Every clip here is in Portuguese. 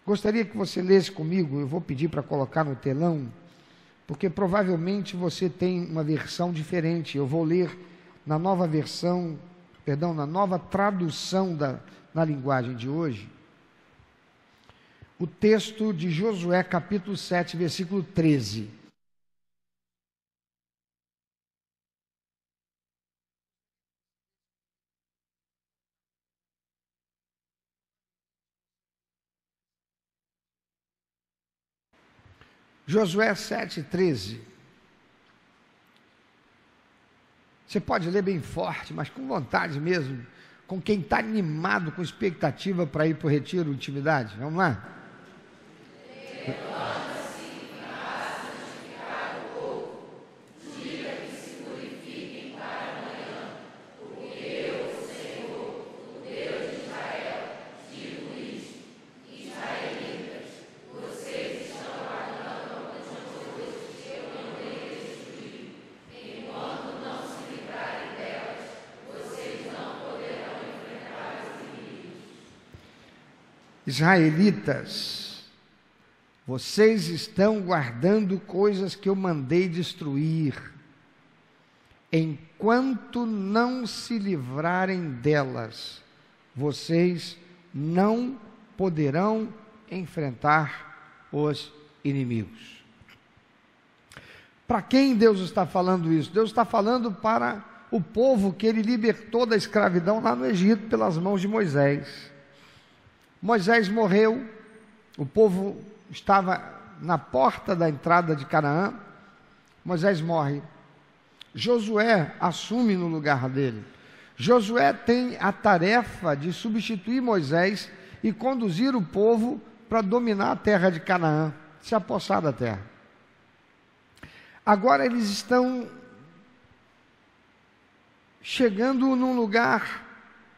Gostaria que você lesse comigo, eu vou pedir para colocar no telão, porque provavelmente você tem uma versão diferente. Eu vou ler na nova versão, na nova tradução na linguagem de hoje, o texto de Josué capítulo 7, versículo 13. Josué 7, 13. Você pode ler bem forte, mas com vontade mesmo, com quem está animado, com expectativa para ir para o retiro, intimidade. Vamos lá? Israelitas, vocês estão guardando coisas que eu mandei destruir, enquanto não se livrarem delas, vocês não poderão enfrentar os inimigos. Para quem Deus está falando isso? Deus está falando para o povo que ele libertou da escravidão lá no Egito pelas mãos de Moisés. Moisés morreu, o povo estava na porta da entrada de Canaã, Moisés morre, Josué assume no lugar dele. Josué tem a tarefa de substituir Moisés e conduzir o povo para dominar a terra de Canaã, se apossar da terra. Agora eles estão chegando num lugar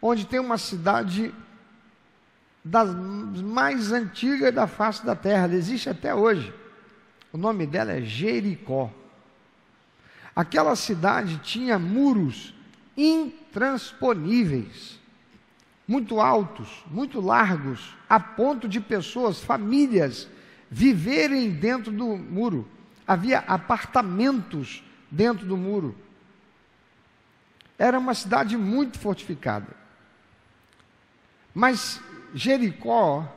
onde tem uma cidade das mais antigas da face da terra, ela existe até hoje. O nome dela é Jericó. Aquela cidade tinha muros intransponíveis, muito altos, muito largos, a ponto de pessoas, famílias, viverem dentro do muro. Havia apartamentos dentro do muro. Era uma cidade muito fortificada. Mas Jericó,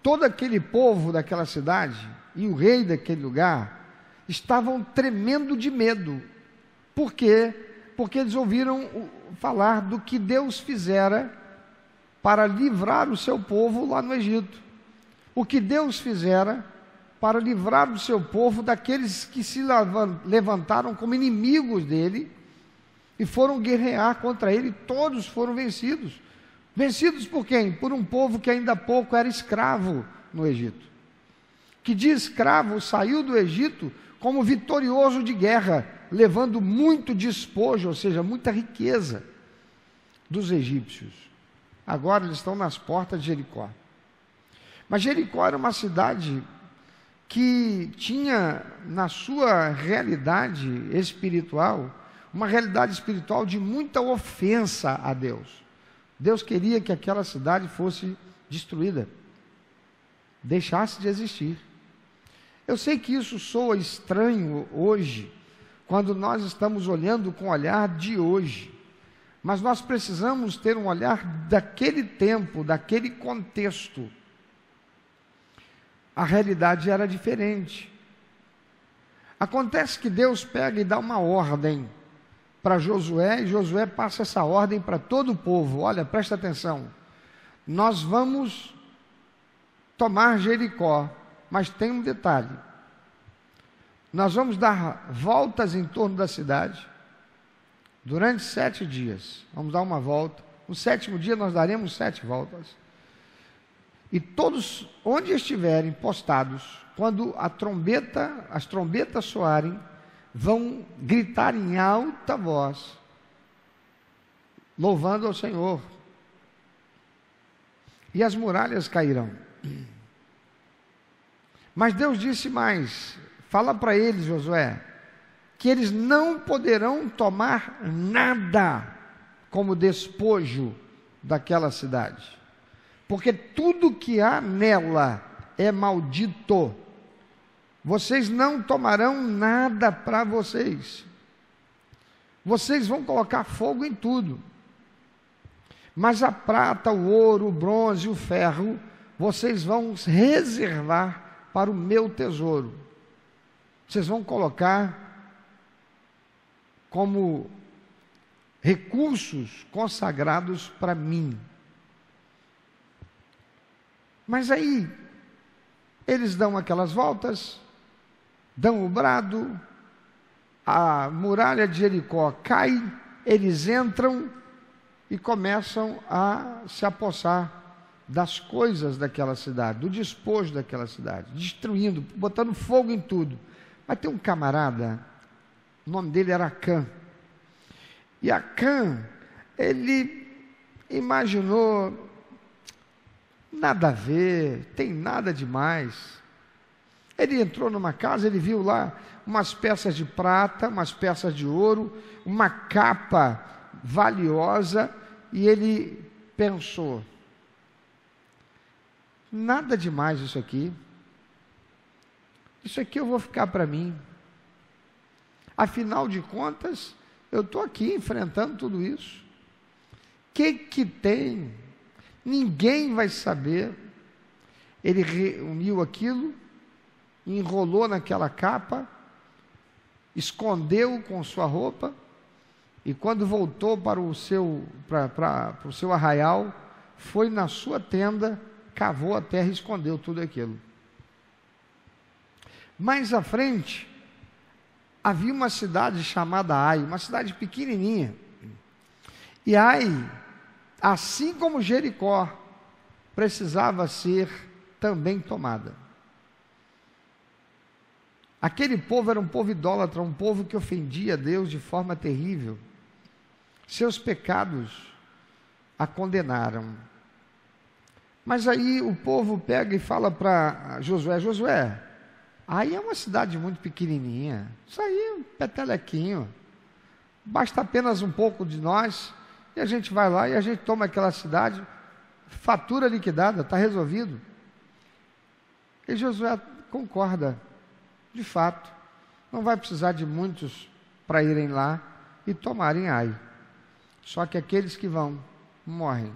todo aquele povo daquela cidade e o rei daquele lugar estavam tremendo de medo. Por quê? Porque eles ouviram falar do que Deus fizera para livrar o seu povo lá no Egito. O que Deus fizera para livrar o seu povo daqueles que se levantaram como inimigos dele e foram guerrear contra ele, todos foram vencidos. Vencidos por quem? Por um povo que ainda há pouco era escravo no Egito. Que de escravo saiu do Egito como vitorioso de guerra, levando muito despojo, ou seja, muita riqueza dos egípcios. Agora eles estão nas portas de Jericó. Mas Jericó era uma cidade que tinha na sua realidade espiritual, uma realidade espiritual de muita ofensa a Deus. Deus queria que aquela cidade fosse destruída, deixasse de existir. Eu sei que isso soa estranho hoje, quando nós estamos olhando com o olhar de hoje, mas nós precisamos ter um olhar daquele tempo, daquele contexto. A realidade era diferente. Acontece que Deus pega e dá uma ordem para Josué, e Josué passa essa ordem para todo o povo. Olha, presta atenção, nós vamos tomar Jericó, mas tem um detalhe, nós vamos dar voltas em torno da cidade, durante 7 dias, vamos dar uma volta, no 7º dia nós daremos 7 voltas, e todos, onde estiverem postados, quando as trombetas soarem, vão gritar em alta voz, louvando ao Senhor, e as muralhas cairão. Mas Deus disse mais, fala para eles, Josué, que eles não poderão tomar nada como despojo daquela cidade, porque tudo que há nela é maldito. Vocês não tomarão nada para vocês. Vocês vão colocar fogo em tudo. Mas a prata, o ouro, o bronze e o ferro, vocês vão reservar para o meu tesouro. Vocês vão colocar como recursos consagrados para mim. Mas aí, eles dão aquelas voltas, dão o brado, a muralha de Jericó cai, eles entram e começam a se apossar das coisas daquela cidade, do despojo daquela cidade, destruindo, botando fogo em tudo. Mas tem um camarada, o nome dele era Acã. E Acã, ele imaginou, nada a ver, tem nada demais. Ele entrou numa casa, ele viu lá umas peças de prata, umas peças de ouro, uma capa valiosa, e ele pensou, nada demais isso aqui eu vou ficar para mim. Afinal de contas, eu estou aqui enfrentando tudo isso. Que tem? Ninguém vai saber. Ele reuniu aquilo, enrolou naquela capa, escondeu com sua roupa, e quando voltou para o seu arraial, foi na sua tenda, cavou a terra e escondeu tudo aquilo. Mais à frente, havia uma cidade chamada Ai, uma cidade pequenininha. E Ai, assim como Jericó, precisava ser também tomada. Aquele povo era um povo idólatra, um povo que ofendia a Deus de forma terrível. Seus pecados a condenaram. Mas aí o povo pega e fala para Josué, Josué, Ai é uma cidade muito pequenininha, isso aí é um petelequinho, basta apenas um pouco de nós, e a gente vai lá e a gente toma aquela cidade, fatura liquidada, está resolvido. E Josué concorda, de fato, não vai precisar de muitos para irem lá e tomarem Ai. Só que aqueles que vão, morrem.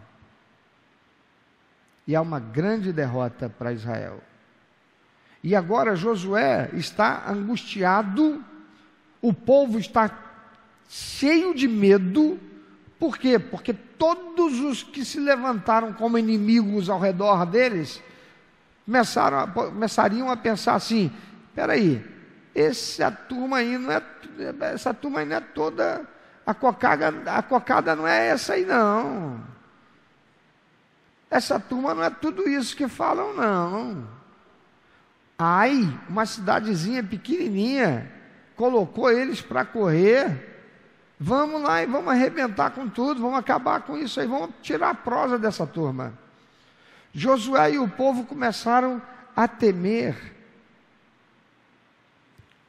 E há uma grande derrota para Israel. E agora Josué está angustiado, o povo está cheio de medo. Por quê? Porque todos os que se levantaram como inimigos ao redor deles, começariam a pensar assim, espera aí, essa turma aí não é toda, a cocada não é essa aí não. Essa turma não é tudo isso que falam não. Ai, uma cidadezinha pequenininha, colocou eles para correr, vamos lá e vamos arrebentar com tudo, vamos acabar com isso aí, vamos tirar a prosa dessa turma. Josué e o povo começaram a temer.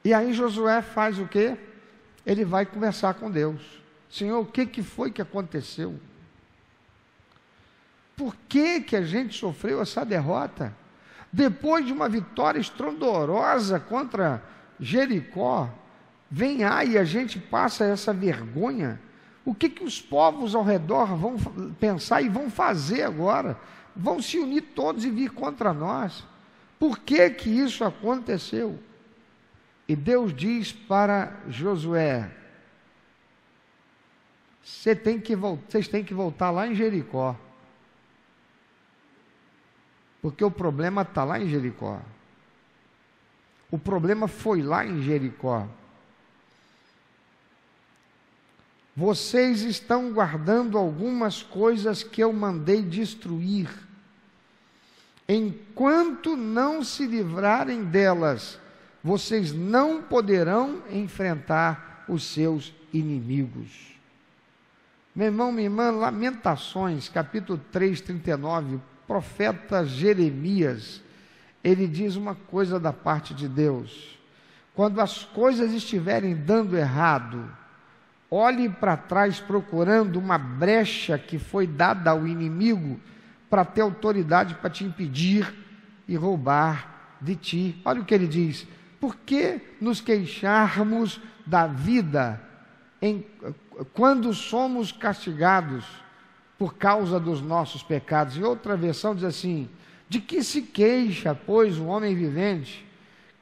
E aí Josué faz o quê? Ele vai conversar com Deus. Senhor, o que foi que aconteceu? Por que a gente sofreu essa derrota? Depois de uma vitória estrondorosa contra Jericó, vem Ai e a gente passa essa vergonha. O que os povos ao redor vão pensar e vão fazer agora? Vão se unir todos e vir contra nós. Por que isso aconteceu? E Deus diz para Josué, vocês têm que voltar lá em Jericó. Porque o problema está lá em Jericó. O problema foi lá em Jericó. Vocês estão guardando algumas coisas que eu mandei destruir. Enquanto não se livrarem delas, vocês não poderão enfrentar os seus inimigos. Meu irmão, minha irmã, Lamentações, capítulo 3, 39, o profeta Jeremias, ele diz uma coisa da parte de Deus: quando as coisas estiverem dando errado, olhe para trás procurando uma brecha que foi dada ao inimigo para ter autoridade para te impedir e roubar de ti. Olha o que ele diz: por que nos queixarmos da vida quando somos castigados por causa dos nossos pecados? Em outra versão diz assim: de que se queixa, pois, o homem vivente?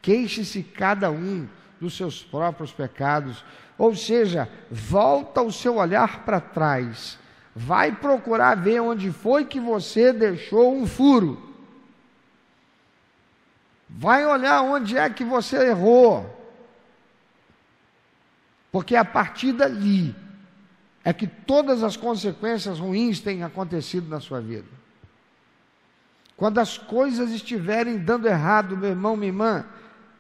Queixe-se cada um dos seus próprios pecados. Ou seja, volta o seu olhar para trás, vai procurar ver onde foi que você deixou um furo, vai olhar onde é que você errou, porque a partir dali é que todas as consequências ruins têm acontecido na sua vida. Quando as coisas estiverem dando errado, meu irmão, minha irmã,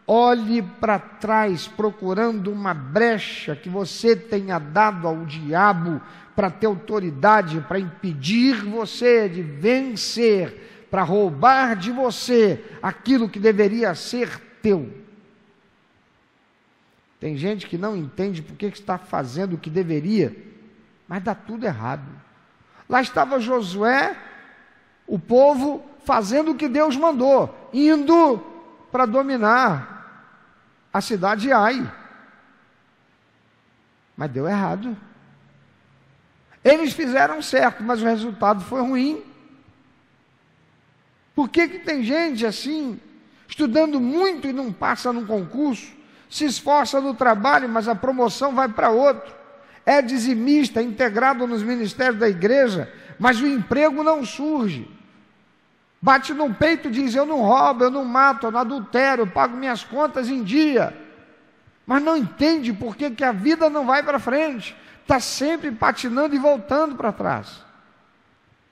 olhe para trás procurando uma brecha que você tenha dado ao diabo para ter autoridade, para impedir você de vencer, para roubar de você aquilo que deveria ser teu. Tem gente que não entende por que está fazendo o que deveria, mas dá tudo errado. Lá estava Josué, o povo fazendo o que Deus mandou, indo para dominar a cidade de Ai, mas deu errado. Eles fizeram certo, mas o resultado foi ruim. Por que tem gente assim, estudando muito e não passa num concurso, se esforça no trabalho, mas a promoção vai para outro, é dizimista, integrado nos ministérios da igreja, mas o emprego não surge, bate no peito e diz: eu não roubo, eu não mato, eu não adultero, eu pago minhas contas em dia, mas não entende por que a vida não vai para frente, está sempre patinando e voltando para trás,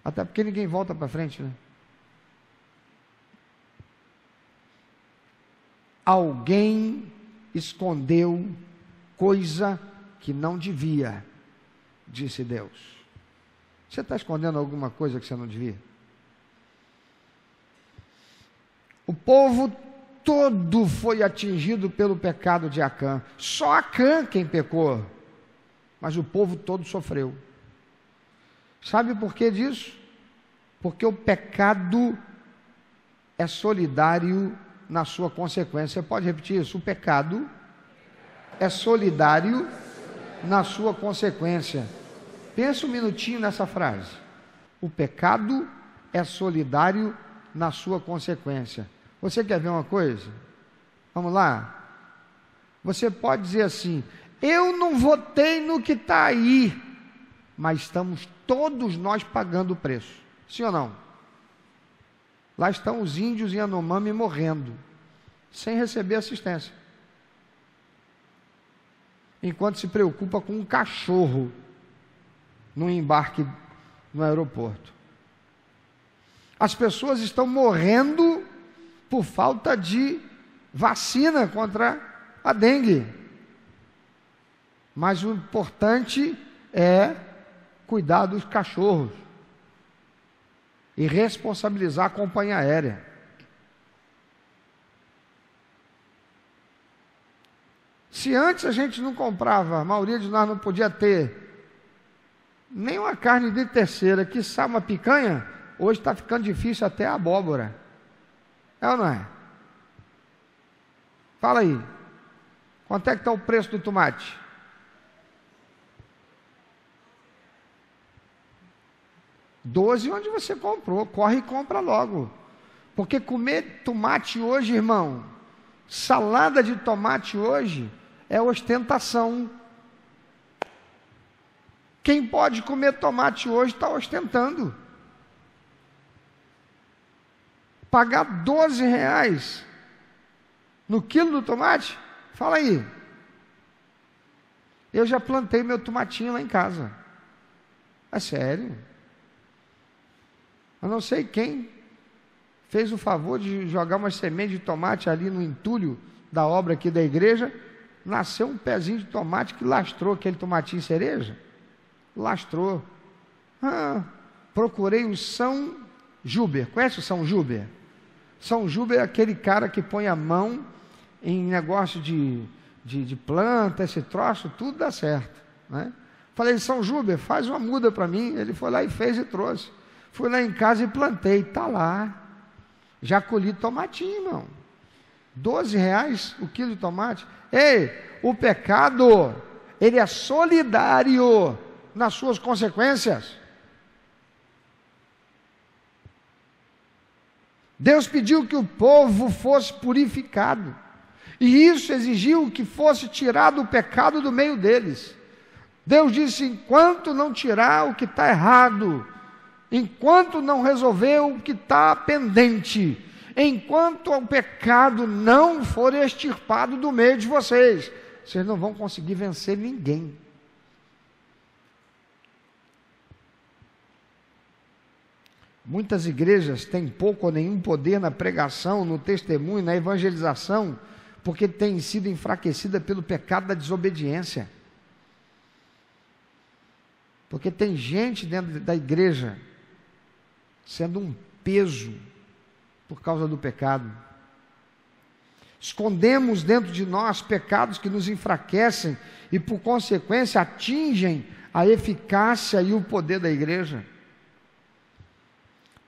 até porque ninguém volta para frente, né? Alguém escondeu coisa que não devia, disse Deus. Você está escondendo alguma coisa que você não devia? O povo todo foi atingido pelo pecado de Acã. Só Acã quem pecou, mas o povo todo sofreu. Sabe por que disso? Porque o pecado é solidário na sua consequência. Você pode repetir isso? O pecado é solidário na sua consequência. Pensa um minutinho nessa frase. O pecado é solidário na sua consequência. Você quer ver uma coisa? Vamos lá? Você pode dizer assim: eu não votei no que está aí, mas estamos todos nós pagando o preço. Sim ou não? Lá estão os índios em Yanomami morrendo, sem receber assistência, enquanto se preocupa com um cachorro no embarque no aeroporto. As pessoas estão morrendo por falta de vacina contra a dengue, mas o importante é cuidar dos cachorros e responsabilizar a companhia aérea. Se antes a gente não comprava, a maioria de nós não podia ter nem uma carne de terceira, quiçá uma picanha, hoje está ficando difícil até a abóbora. É ou não é? Fala aí. Quanto é que está o preço do tomate? R$12 onde você comprou. Corre e compra logo. Porque comer tomate hoje, irmão, salada de tomate hoje, é ostentação. Quem pode comer tomate hoje está ostentando. Pagar R$12 no quilo do tomate? Fala aí. Eu já plantei meu tomatinho lá em casa. É sério. Eu não sei quem fez o favor de jogar uma semente de tomate ali no entulho da obra aqui da igreja. Nasceu um pezinho de tomate que lastrou aquele tomatinho cereja. Lastrou. Procurei o São Juber. Conhece o São Juber? São Juber é aquele cara que põe a mão em negócio de planta, esse troço, tudo dá certo, né? Falei: São Juber, faz uma muda para mim. Ele foi lá e fez e trouxe. Fui lá em casa e plantei, está lá. Já colhi tomatinho, irmão. R$ 12 o quilo de tomate. Ei, o pecado, ele é solidário nas suas consequências. Deus pediu que o povo fosse purificado, e isso exigiu que fosse tirado o pecado do meio deles. Deus disse: enquanto não tirar o que está errado, enquanto não resolver o que está pendente, enquanto o pecado não for extirpado do meio de vocês, vocês não vão conseguir vencer ninguém. Muitas igrejas têm pouco ou nenhum poder na pregação, no testemunho, na evangelização, porque têm sido enfraquecidas pelo pecado da desobediência. Porque tem gente dentro da igreja sendo um peso por causa do pecado. Escondemos dentro de nós pecados que nos enfraquecem e, por consequência, atingem a eficácia e o poder da igreja.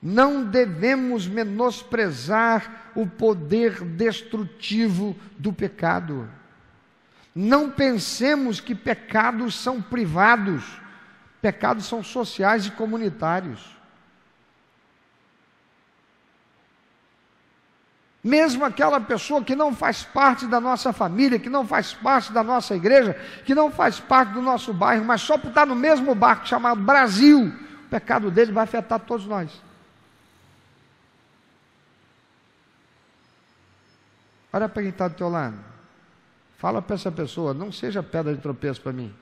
Não devemos menosprezar o poder destrutivo do pecado. Não pensemos que pecados são privados. Pecados são sociais e comunitários. Mesmo aquela pessoa que não faz parte da nossa família, que não faz parte da nossa igreja, que não faz parte do nosso bairro, mas só por estar no mesmo barco chamado Brasil, o pecado dele vai afetar todos nós. Olha para quem está do teu lado. Fala para essa pessoa: não seja pedra de tropeço para mim,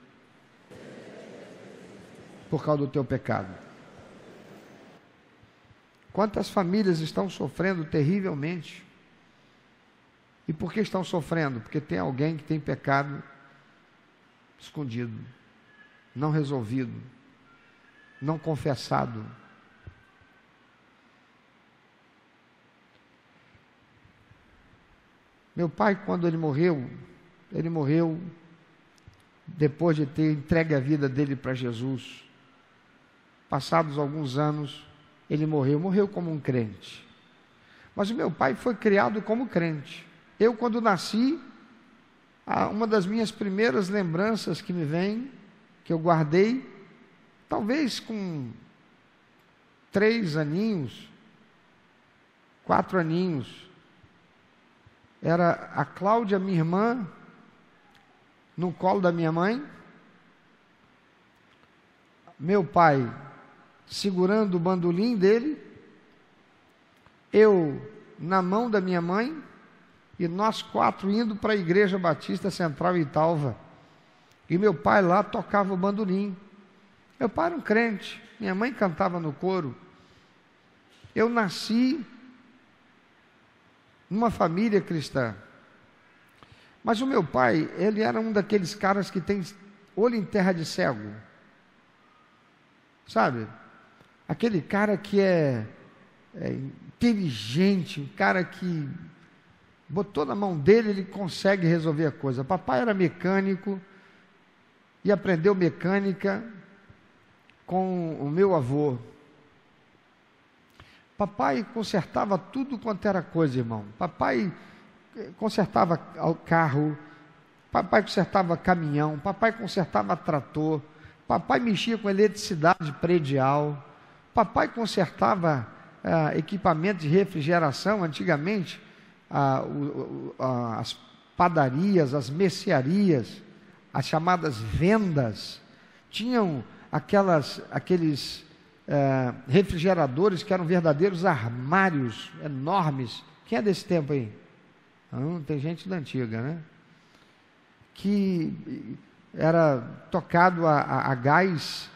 por causa do teu pecado. Quantas famílias estão sofrendo terrivelmente? E por que estão sofrendo? Porque tem alguém que tem pecado escondido, não resolvido, não confessado. Meu pai, quando ele morreu depois de ter entregue a vida dele para Jesus. Passados alguns anos, ele morreu como um crente. Mas o meu pai foi criado como crente. Eu, quando nasci, uma das minhas primeiras lembranças que me vem, que eu guardei, talvez com 3 aninhos, 4 aninhos, era a Cláudia, minha irmã, no colo da minha mãe, meu pai segurando o bandolim dele, eu na mão da minha mãe, e nós 4 indo para a Igreja Batista Central Italva, e meu pai lá tocava o bandolim. Meu pai era um crente, minha mãe cantava no coro. Eu nasci numa família cristã, mas o meu pai, ele era um daqueles caras que tem olho em terra de cego, sabe? Aquele cara que é inteligente, um cara que botou na mão dele, ele consegue resolver a coisa. Papai era mecânico e aprendeu mecânica com o meu avô. Papai consertava tudo quanto era coisa, irmão. Papai consertava carro, papai consertava caminhão, papai consertava trator, papai mexia com eletricidade predial, papai consertava equipamento de refrigeração. Antigamente, as padarias, as mercearias, as chamadas vendas, tinham aqueles refrigeradores que eram verdadeiros armários enormes. Quem é desse tempo aí? Tem gente da antiga, né? Que era tocado a gás,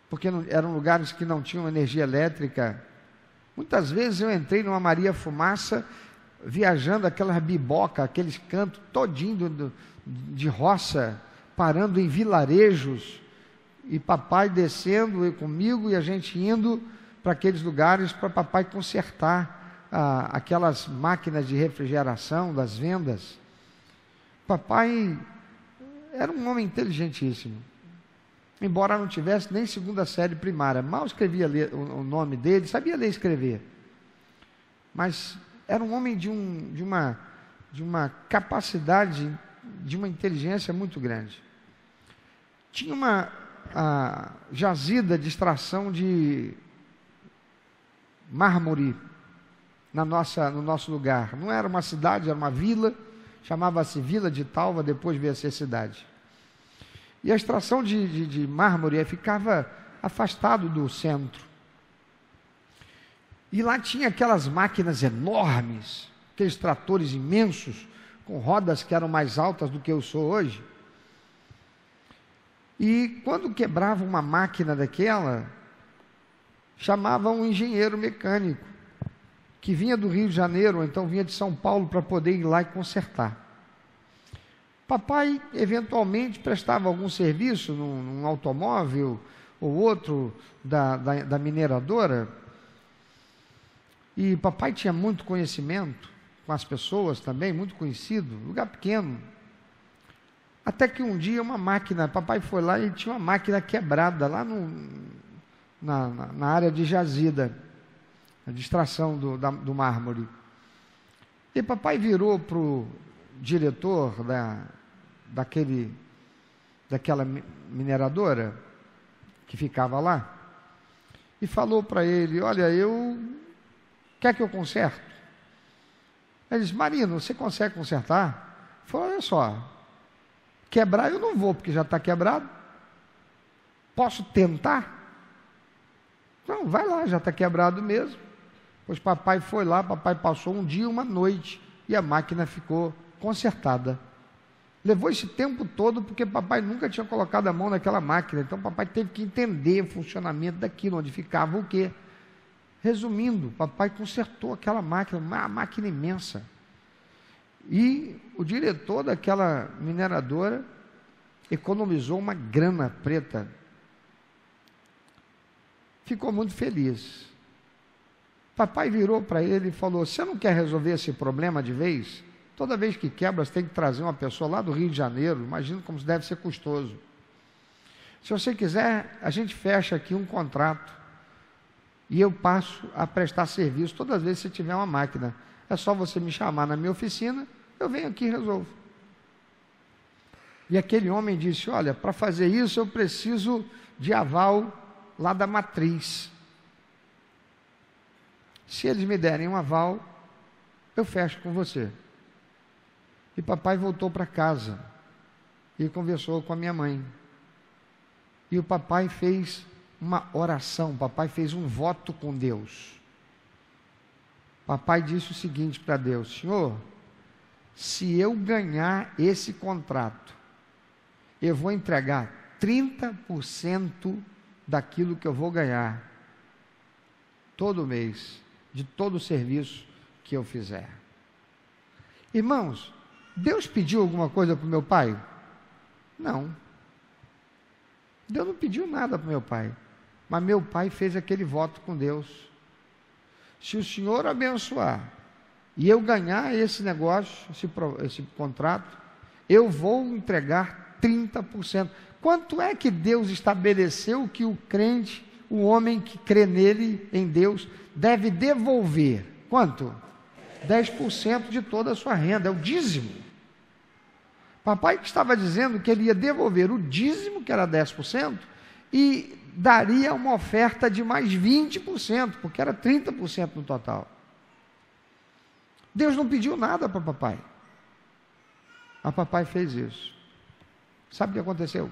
porque eram lugares que não tinham energia elétrica. Muitas vezes eu entrei numa Maria Fumaça, viajando aquelas biboca, aqueles cantos todinho de roça, parando em vilarejos, e papai descendo comigo, e a gente indo para aqueles lugares para papai consertar aquelas máquinas de refrigeração das vendas. Papai era um homem inteligentíssimo, embora não tivesse nem 2ª série primária, mal escrevia o nome dele, sabia ler e escrever. mas era um homem de uma capacidade, de uma inteligência muito grande. Tinha uma jazida de extração de mármore no nosso lugar. Não era uma cidade, era uma vila, chamava-se Vila de Talva, depois veio a ser cidade. E a extração de mármore ficava afastado do centro. E lá tinha aquelas máquinas enormes, aqueles tratores imensos, com rodas que eram mais altas do que eu sou hoje. E quando quebrava uma máquina daquela, chamava um engenheiro mecânico, que vinha do Rio de Janeiro, ou então vinha de São Paulo, para poder ir lá e consertar. Papai, eventualmente, prestava algum serviço num automóvel, ou outro da mineradora, e papai tinha muito conhecimento com as pessoas também, muito conhecido, lugar pequeno. Até que um dia uma máquina, papai foi lá e tinha uma máquina quebrada lá na área de jazida, a extração do mármore. E papai virou para o diretor daquela mineradora que ficava lá e falou para ele: olha, quer que eu conserte? Ele disse: Marino, você consegue consertar? Ele falou: olha só, quebrar eu não vou, porque já está quebrado. Posso tentar? Não, vai lá, já está quebrado mesmo. Pois papai foi lá, papai passou um dia, uma noite, e a máquina ficou consertada. Levou esse tempo todo, porque papai nunca tinha colocado a mão naquela máquina, então papai teve que entender o funcionamento daquilo, onde ficava o quê. Resumindo, papai consertou aquela máquina, uma máquina imensa. E o diretor daquela mineradora economizou uma grana preta. Ficou muito feliz. Papai virou para ele e falou: você não quer resolver esse problema de vez? Toda vez que quebra, você tem que trazer uma pessoa lá do Rio de Janeiro. Imagina como deve ser custoso. Se você quiser, a gente fecha aqui um contrato e eu passo a prestar serviço todas as vezes que você tiver uma máquina. É só você me chamar na minha oficina, eu venho aqui e resolvo. E aquele homem disse: olha, para fazer isso eu preciso de aval lá da matriz. Se eles me derem um aval, eu fecho com você. E papai voltou para casa e conversou com a minha mãe. E o papai fez uma oração, papai fez um voto com Deus. Papai disse o seguinte para Deus: Senhor, se eu ganhar esse contrato, eu vou entregar 30% daquilo que eu vou ganhar todo mês, de todo o serviço que eu fizer. Irmãos, Deus pediu alguma coisa para o meu pai? Não. Deus não pediu nada para o meu pai. Mas meu pai fez aquele voto com Deus. Se o Senhor abençoar e eu ganhar esse negócio, esse contrato, eu vou entregar 30%. Quanto é que Deus estabeleceu que o crente, o homem que crê nele, em Deus, deve devolver? Quanto? 10% de toda a sua renda, é o dízimo. Papai que estava dizendo que ele ia devolver o dízimo, que era 10%, e daria uma oferta de mais 20%, porque era 30% no total. Deus não pediu nada para papai, mas papai fez isso. Sabe o que aconteceu?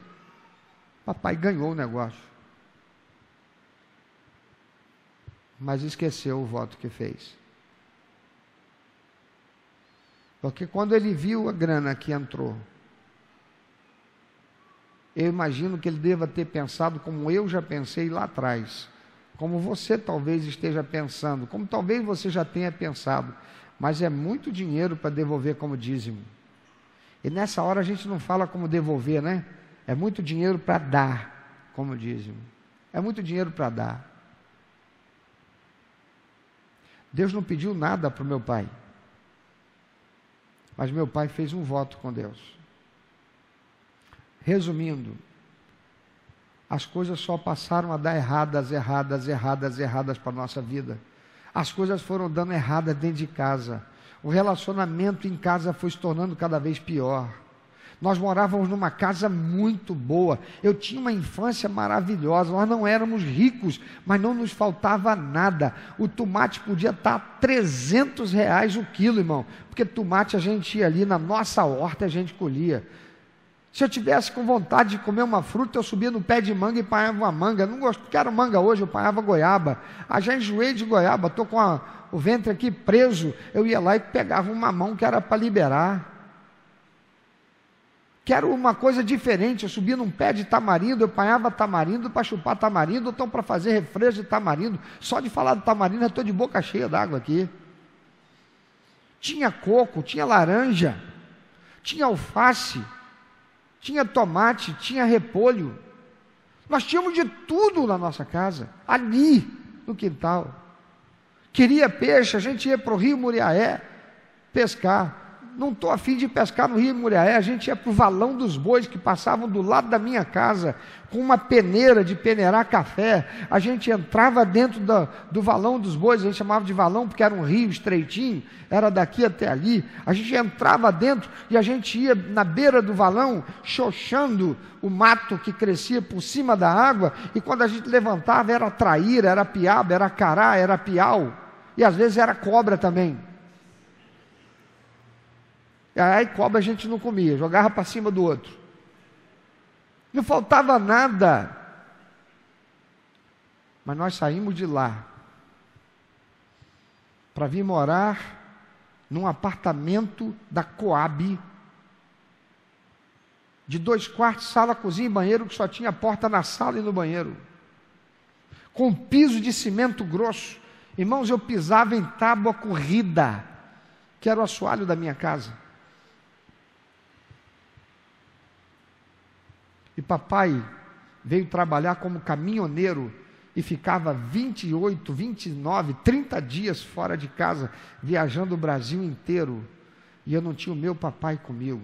Papai ganhou o negócio, mas esqueceu o voto que fez. Porque quando ele viu a grana que entrou, eu imagino que ele deva ter pensado como eu já pensei lá atrás, como você talvez esteja pensando, como talvez você já tenha pensado, mas é muito dinheiro para devolver como dízimo. E nessa hora a gente não fala como devolver, né? É muito dinheiro para dar como dízimo. É muito dinheiro para dar. Deus não pediu nada para o meu pai, mas meu pai fez um voto com Deus. Resumindo, as coisas só passaram a dar erradas para a nossa vida. as coisas foram dando errada dentro de casa. O relacionamento em casa foi se tornando cada vez pior. Nós morávamos numa casa muito boa. Eu tinha uma infância maravilhosa. Nós não éramos ricos, mas não nos faltava nada. O tomate podia estar R$ 300 o quilo, irmão. Porque tomate a gente ia ali na nossa horta e a gente colhia. Se eu tivesse com vontade de comer uma fruta, eu subia no pé de manga e apanhava uma manga. Não quero manga hoje, eu apanhava goiaba. Já enjoei de goiaba, estou com o ventre aqui preso. Eu ia lá e pegava uma mamão que era para liberar. Quero uma coisa diferente, eu subia num pé de tamarindo, eu apanhava tamarindo para chupar tamarindo, ou então para fazer refresco de tamarindo. Só de falar do tamarindo, eu estou de boca cheia d'água aqui. Tinha coco, tinha laranja, tinha alface, tinha tomate, tinha repolho. Nós tínhamos de tudo na nossa casa, ali no quintal. Queria peixe, a gente ia para o Rio Muriaé pescar. Não estou a fim de pescar no Rio Muriaé, a gente ia para o valão dos bois que passavam do lado da minha casa, com uma peneira de peneirar café. A gente entrava dentro do valão dos bois, a gente chamava de valão porque era um rio estreitinho, era daqui até ali. A gente entrava dentro e a gente ia na beira do valão, xoxando o mato que crescia por cima da água, e quando a gente levantava era traíra, era piaba, era cará, era piau, e às vezes era cobra também. Aí cobra a gente não comia, jogava para cima do outro. Não faltava nada. Mas nós saímos de lá para vir morar num apartamento da Coab, de 2 quartos, sala, cozinha e banheiro, que só tinha porta na sala e no banheiro, com piso de cimento grosso. Irmãos, eu pisava em tábua corrida, que era o assoalho da minha casa. E papai veio trabalhar como caminhoneiro e ficava 28, 29, 30 dias fora de casa, viajando o Brasil inteiro. E eu não tinha o meu papai comigo.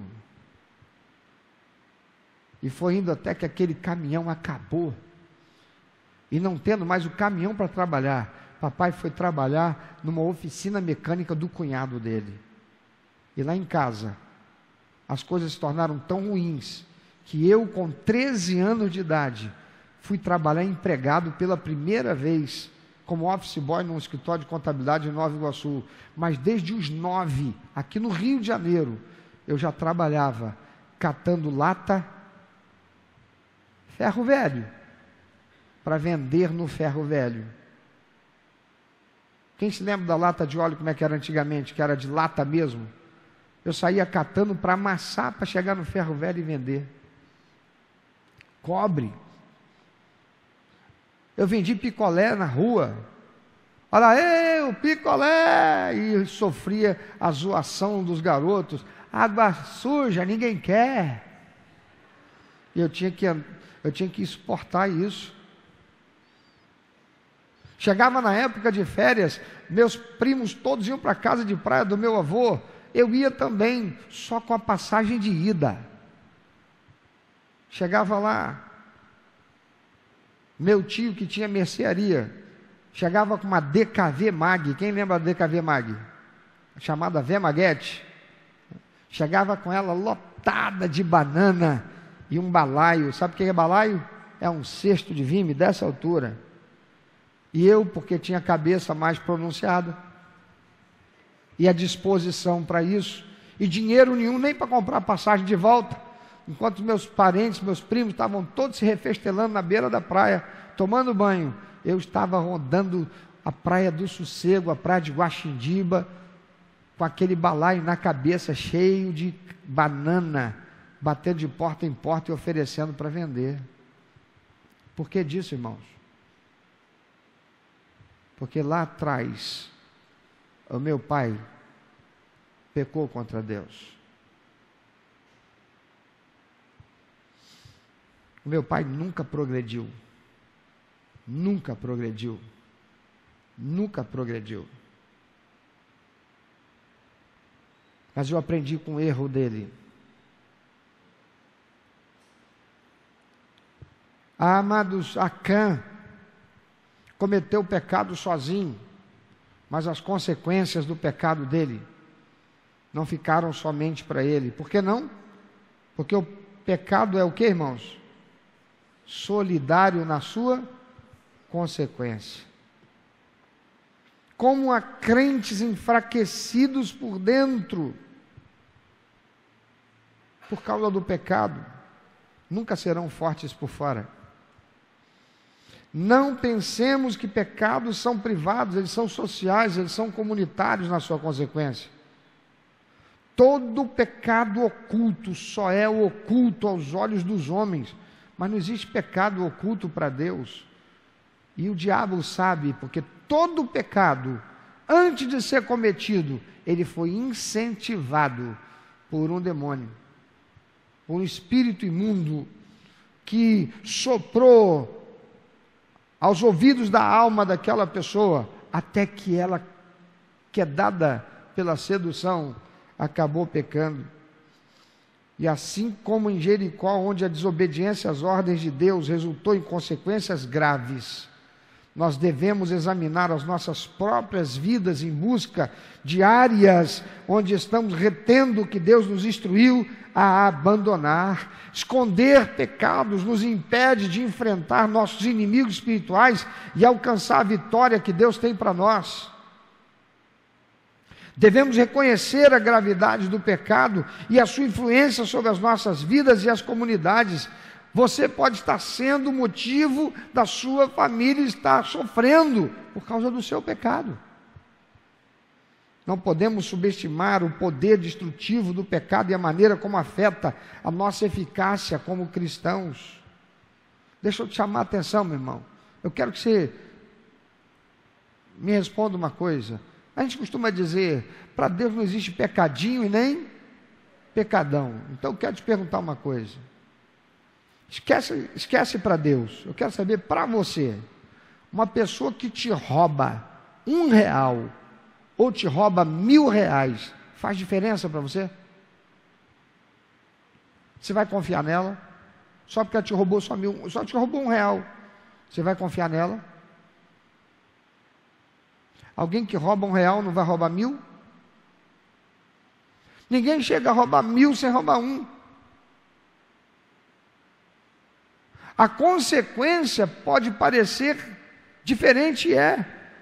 E foi indo até que aquele caminhão acabou. E não tendo mais o caminhão para trabalhar, papai foi trabalhar numa oficina mecânica do cunhado dele. E lá em casa, as coisas se tornaram tão ruins, que eu, com 13 anos de idade, fui trabalhar empregado pela primeira vez, como office boy num escritório de contabilidade em Nova Iguaçu. Mas desde os 9, aqui no Rio de Janeiro, eu já trabalhava catando lata, ferro velho, para vender no ferro velho. Quem se lembra da lata de óleo, como é que era antigamente, que era de lata mesmo? Eu saía catando para amassar, para chegar no ferro velho e vender. Cobre. Eu vendi picolé na rua. Olha aí, o picolé! E sofria a zoação dos garotos. Água suja, ninguém quer. E eu tinha que suportar isso. Chegava na época de férias, meus primos todos iam para a casa de praia do meu avô. Eu ia também, só com a passagem de ida. Chegava lá, meu tio que tinha mercearia, chegava com uma DKV Mag. Quem lembra da DKV Mag? Chamada Vemaguete. Chegava com ela lotada de banana e um balaio. Sabe o que é balaio? É um cesto de vime dessa altura. E eu, porque tinha a cabeça mais pronunciada e a disposição para isso, e dinheiro nenhum nem para comprar passagem de volta, enquanto meus parentes, meus primos estavam todos se refestelando na beira da praia, tomando banho, eu estava rodando a praia do Sossego, a praia de Guaxindiba, com aquele balaio na cabeça, cheio de banana, batendo de porta em porta e oferecendo para vender. Por que disso, irmãos? Porque lá atrás, o meu pai pecou contra Deus. O meu pai nunca progrediu. Nunca progrediu. Nunca progrediu. Mas eu aprendi com o erro dele. Amados, Acã cometeu o pecado sozinho. mas as consequências do pecado dele não ficaram somente para ele. Por que não? Porque o pecado é o que, irmãos? Solidário na sua consequência. Como há crentes enfraquecidos por dentro, por causa do pecado, nunca serão fortes por fora. Não pensemos que pecados são privados, eles são sociais, eles são comunitários na sua consequência. Todo pecado oculto só é oculto aos olhos dos homens, mas não existe pecado oculto para Deus. E o diabo sabe, porque todo pecado, antes de ser cometido, ele foi incentivado por um demônio, por um espírito imundo, que soprou aos ouvidos da alma daquela pessoa, até que ela, quedada pela sedução, acabou pecando. E assim como em Jericó, onde a desobediência às ordens de Deus resultou em consequências graves, nós devemos examinar as nossas próprias vidas em busca de áreas onde estamos retendo o que Deus nos instruiu a abandonar. Esconder pecados nos impede de enfrentar nossos inimigos espirituais e alcançar a vitória que Deus tem para nós. Devemos reconhecer a gravidade do pecado e a sua influência sobre as nossas vidas e as comunidades. Você pode estar sendo o motivo da sua família estar sofrendo por causa do seu pecado. Não podemos subestimar o poder destrutivo do pecado e a maneira como afeta a nossa eficácia como cristãos. Deixa eu te chamar a atenção, meu irmão. Eu quero que você me responda uma coisa. A gente costuma dizer, para Deus não existe pecadinho e nem pecadão. Então eu quero te perguntar uma coisa. Esquece para Deus. Eu quero saber para você. Uma pessoa que te rouba R$1 ou te rouba R$1.000, faz diferença para você? Você vai confiar nela? Só porque ela te roubou só te roubou R$1. Você vai confiar nela? Alguém que rouba R$1 não vai roubar 1.000? Ninguém chega a roubar 1.000 sem roubar 1. A consequência pode parecer diferente,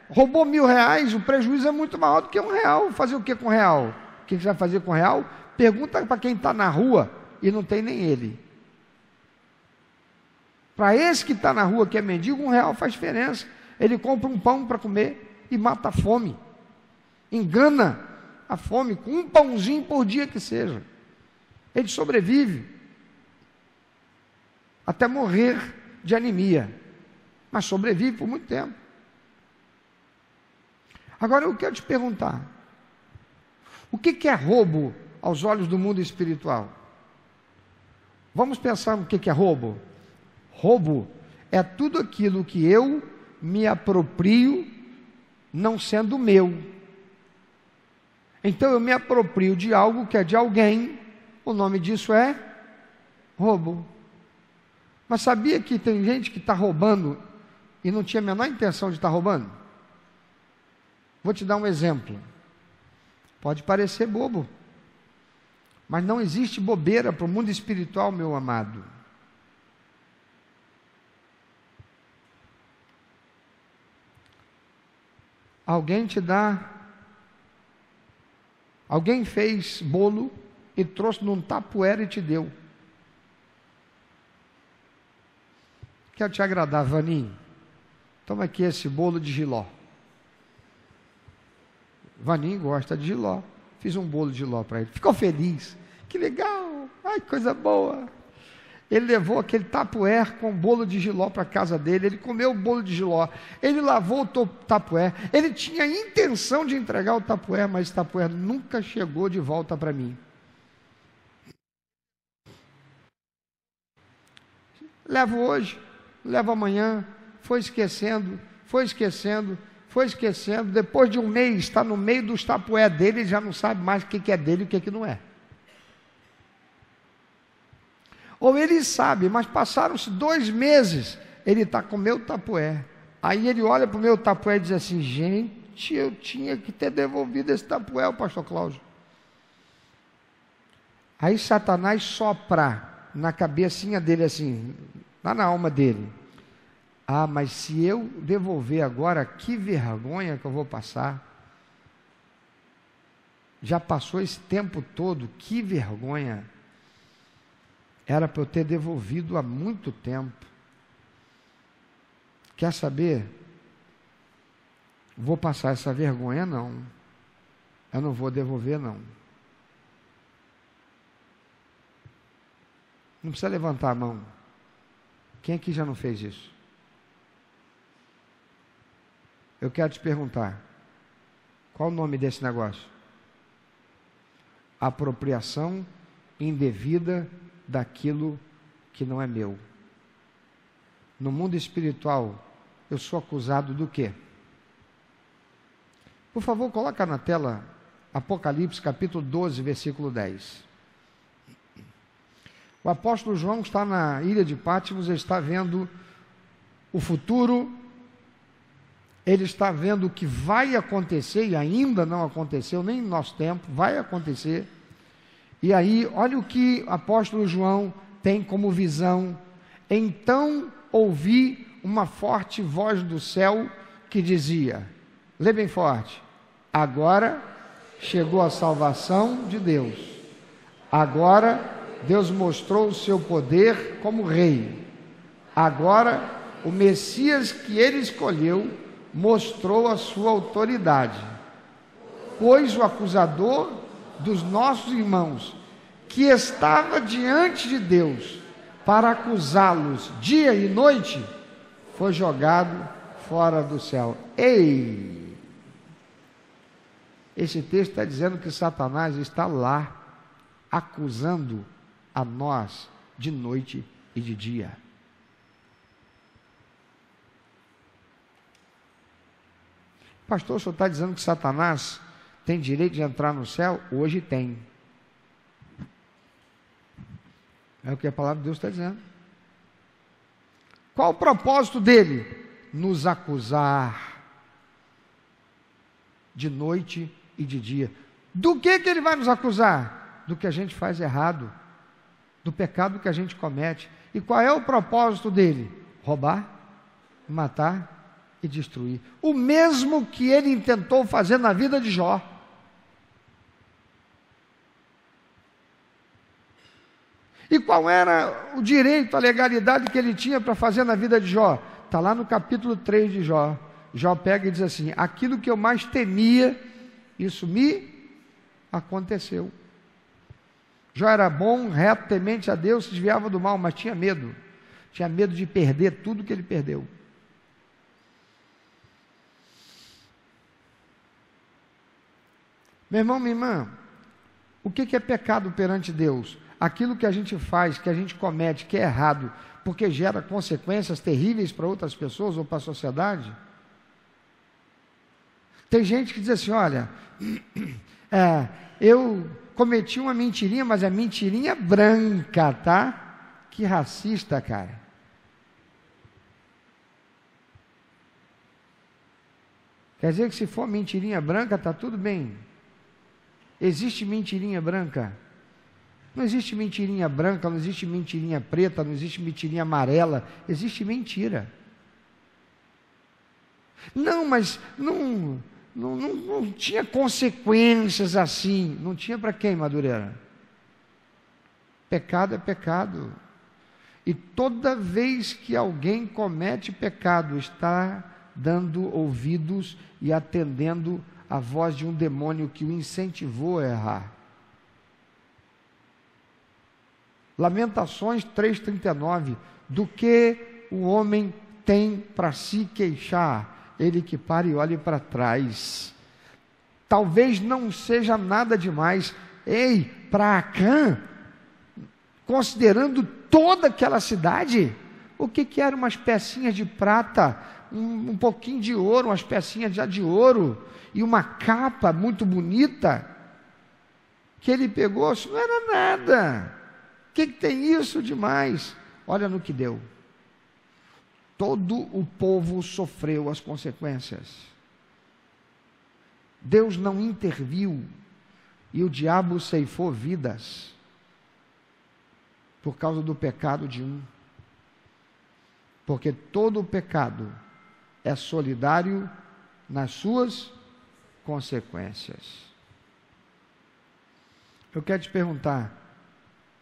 roubou R$1.000, o prejuízo é muito maior do que R$1. Fazer o que com R$1? O que você vai fazer com R$1? Pergunta para quem está na rua e não tem nem ele. Para esse que está na rua, que é mendigo, R$1 faz diferença. Ele compra um pão para comer e mata a fome. Engana a fome com um pãozinho por dia que seja. Ele sobrevive até morrer de anemia, mas sobrevive por muito tempo. Agora eu quero te perguntar, o que é roubo aos olhos do mundo espiritual? Vamos pensar no que é roubo? Roubo é tudo aquilo que eu me aproprio não sendo meu. Então eu me aproprio de algo que é de alguém, o nome disso é roubo. Mas sabia que tem gente que está roubando e não tinha a menor intenção de estar roubando? Vou te dar um exemplo. Pode parecer bobo, mas não existe bobeira para o mundo espiritual, meu amado. Alguém fez bolo e trouxe num tapuera e te deu. Quero te agradar, Vaninho. Toma aqui esse bolo de jiló. Vaninho gosta de jiló. Fiz um bolo de jiló para ele. Ficou feliz. Que legal. Ai, coisa boa. Ele levou aquele tapuer com bolo de jiló para a casa dele. Ele comeu o bolo de jiló. Ele lavou o tapuer. Ele tinha a intenção de entregar o tapuer, mas o tapuer nunca chegou de volta para mim. Levo hoje, levo amanhã. Foi esquecendo. Depois de um mês, está no meio dos tapué dele, ele já não sabe mais o que é dele e o que não é. Ou ele sabe, mas passaram-se 2 meses, ele está com o meu tapué. Aí ele olha para o meu tapué e diz assim: gente, eu tinha que ter devolvido esse tapuéu, pastor Cláudio. Aí Satanás sopra na cabecinha dele assim, lá na alma dele. Ah, mas se eu devolver agora, que vergonha que eu vou passar. Já passou esse tempo todo, que vergonha. Era para eu ter devolvido há muito tempo. Quer saber? Vou passar essa vergonha não. Eu não vou devolver não. Não precisa levantar a mão. Quem aqui já não fez isso? Eu quero te perguntar, qual o nome desse negócio? Apropriação indevida daquilo que não é meu. No mundo espiritual, eu sou acusado do quê? Por favor, coloca na tela Apocalipse capítulo 12, versículo 10. O apóstolo João está na ilha de Patmos, ele está vendo o futuro, ele está vendo o que vai acontecer, e ainda não aconteceu, nem no nosso tempo, vai acontecer. E aí, olha o que o apóstolo João tem como visão. Então ouvi uma forte voz do céu que dizia, lê bem forte, agora chegou a salvação de Deus. Agora Deus mostrou o seu poder como rei. Agora o Messias que ele escolheu mostrou a sua autoridade. Pois o acusador dos nossos irmãos, que estava diante de Deus para acusá-los dia e noite, foi jogado fora do céu. Ei! Esse texto está dizendo que Satanás está lá, acusando a nós de noite e de dia. Pastor, o senhor está dizendo que Satanás tem direito de entrar no céu? Hoje tem. É o que a palavra de Deus está dizendo. Qual o propósito dele? Nos acusar de noite e de dia. Do que ele vai nos acusar? Do que a gente faz errado, do pecado que a gente comete. E qual é o propósito dele? Roubar, matar e destruir. O mesmo que ele intentou fazer na vida de Jó. E qual era o direito, a legalidade que ele tinha para fazer na vida de Jó? Está lá no capítulo 3 de Jó. Jó pega e diz assim, aquilo que eu mais temia, isso me aconteceu. Jó era bom, reto, temente a Deus, se desviava do mal, mas tinha medo. Tinha medo de perder tudo que ele perdeu. Meu irmão, minha irmã, o que é pecado perante Deus? Aquilo que a gente faz, que a gente comete, que é errado, porque gera consequências terríveis para outras pessoas ou para a sociedade. Tem gente que diz assim, olha, eu cometi uma mentirinha, mas é mentirinha branca, tá? Que racista, cara. Quer dizer que se for mentirinha branca, está tudo bem. Existe mentirinha branca? Não existe mentirinha branca, não existe mentirinha preta, não existe mentirinha amarela, existe mentira. Não, mas não tinha consequências assim. Não tinha para quem, Madureira? Pecado é pecado. E toda vez que alguém comete pecado, está dando ouvidos e atendendo a voz de um demônio que o incentivou a errar. Lamentações 3,39, do que o homem tem para se queixar, ele que pare e olhe para trás. Talvez não seja nada demais. Ei, para Acã, considerando toda aquela cidade, o que eram umas pecinhas de prata, um pouquinho de ouro, umas pecinhas já de ouro, e uma capa muito bonita, que ele pegou, isso não era nada. O que tem isso demais? Olha no que deu. Todo o povo sofreu as consequências. Deus não interviu e o diabo ceifou vidas por causa do pecado de um. Porque todo pecado é solidário nas suas consequências. Eu quero te perguntar,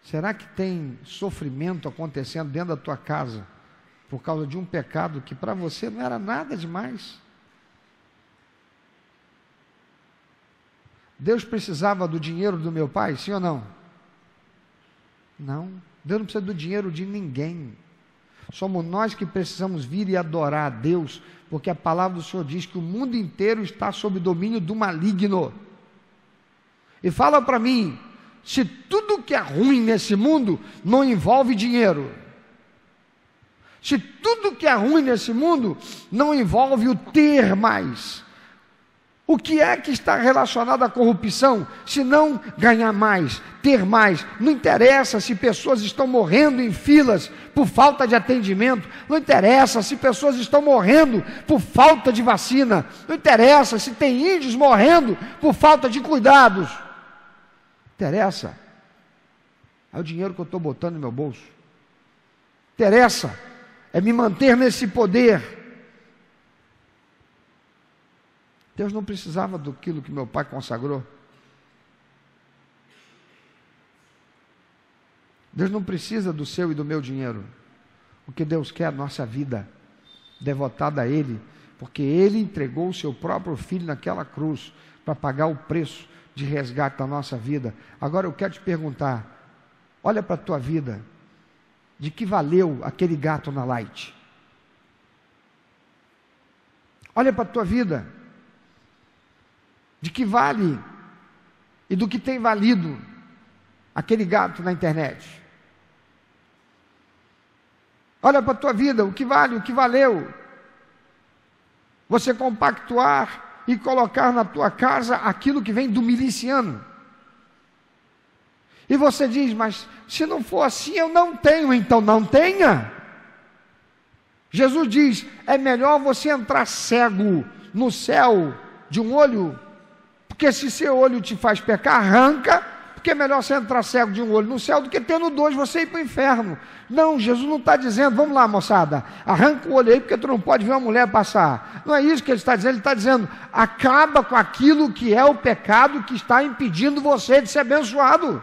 será que tem sofrimento acontecendo dentro da tua casa por causa de um pecado que para você não era nada demais? Deus precisava do dinheiro do meu pai, sim ou não? Não, Deus não precisa do dinheiro de ninguém. Somos nós que precisamos vir e adorar a Deus, porque a palavra do Senhor diz que o mundo inteiro está sob domínio do maligno. E fala para mim, se tudo que é ruim nesse mundo não envolve dinheiro, se tudo que é ruim nesse mundo não envolve o ter mais, o que é que está relacionado à corrupção, se não ganhar mais, ter mais? Não interessa se pessoas estão morrendo em filas por falta de atendimento, não interessa se pessoas estão morrendo por falta de vacina, não interessa se tem índios morrendo por falta de cuidados, interessa é o dinheiro que eu estou botando no meu bolso, interessa é me manter nesse poder. Deus não precisava daquilo que meu pai consagrou. Deus não precisa do seu e do meu dinheiro. O que Deus quer é a nossa vida devotada a Ele, porque Ele entregou o seu próprio Filho naquela cruz para pagar o preço de resgate da nossa vida. Agora eu quero te perguntar, olha para a tua vida, de que valeu aquele gato na Light? Olha para a tua vida, de que vale e do que tem valido aquele gato na internet? Olha para a tua vida, o que vale, o que valeu você compactuar e colocar na tua casa aquilo que vem do miliciano. E você diz, mas se não for assim eu não tenho, então não tenha. Jesus diz, é melhor você entrar cego no céu de um olho, porque se seu olho te faz pecar, arranca, porque é melhor você entrar cego de um olho no céu do que tendo dois, você ir para o inferno. Não, Jesus não está dizendo, vamos lá moçada, arranca o olho aí porque tu não pode ver uma mulher passar. Não é isso que ele está dizendo, acaba com aquilo que é o pecado que está impedindo você de ser abençoado.